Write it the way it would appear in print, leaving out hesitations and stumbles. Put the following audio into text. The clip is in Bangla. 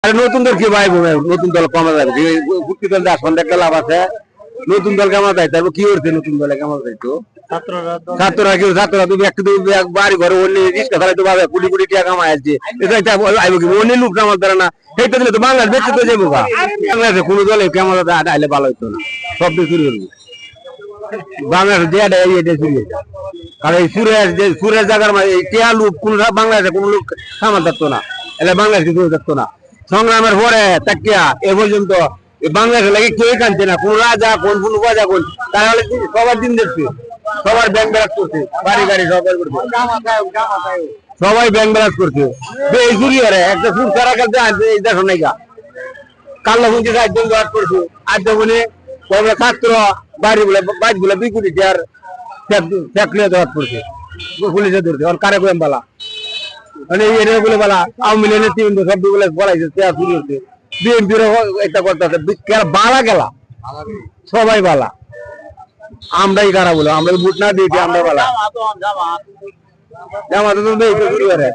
আরে নতুন দল কি ভাই নতুন দল কমা যাবে ভর্তি দল আসন একটা লাভ আছে নতুন দল কেমন যায় তারপর কি করছে নতুন দলে কেমন যাইতো ছাত্ররা কেউ ছাত্ররা তুমি একটু বাড়ি ঘরে অন্য রিক্সা চালাইতে পারবে কোটি কোটি টাকা কামাই আসছে এটা আইব কি অন্য লোক আমার দ্বারা না সেইটা দিলে তো বাংলাদেশ দেখতে তো যাবো বাংলাদেশে কোনো দলে কেমন আইলে ভালো হইতো না সব দিয়ে শুরু করবো বাংলাদেশ যে এটা শুরু কারণ এই সুরের জায়গার টিয়া লোক কোন বাংলাদেশে কোনো লোক সামাল থাকতো না এলে বাংলাদেশ কিছু থাকতো না সংগ্রামের পরে তাকিয়া এ পর্যন্ত বাংলাদেশের লাগে কেউ কানছে না কোন রাজা কোন কোন রাজা কোন তারা সবার দিন দেখছে সবার ব্যাংক ব্যালান্স করছে বাড়ি গাড়ি সবাই করছে সবাই ব্যাংক ব্যালান্স করছে একটা সুর সারা কাছে এই দেখো নাই গা কাল্লা পুঁজি একজন জট করছে আর যখন ছাত্র বাড়ি বলে বাইক বলে বিকুটি আর ফ্যাক্টরি জট করছে পুলিশে ধরছে কারে কোয়েম বালা মানে এটা বলে বলা আওয়ামী লীগের নেতৃবৃন্দ সব বলে বলাইছে চেয়ার শুরু হচ্ছে বিএনপির একটা করতে বালা গেলা সবাই বালা আমরাই কারা বলে আমরা ভোট না দিয়েছি আমরা বালা জামাতে তো শুরু করে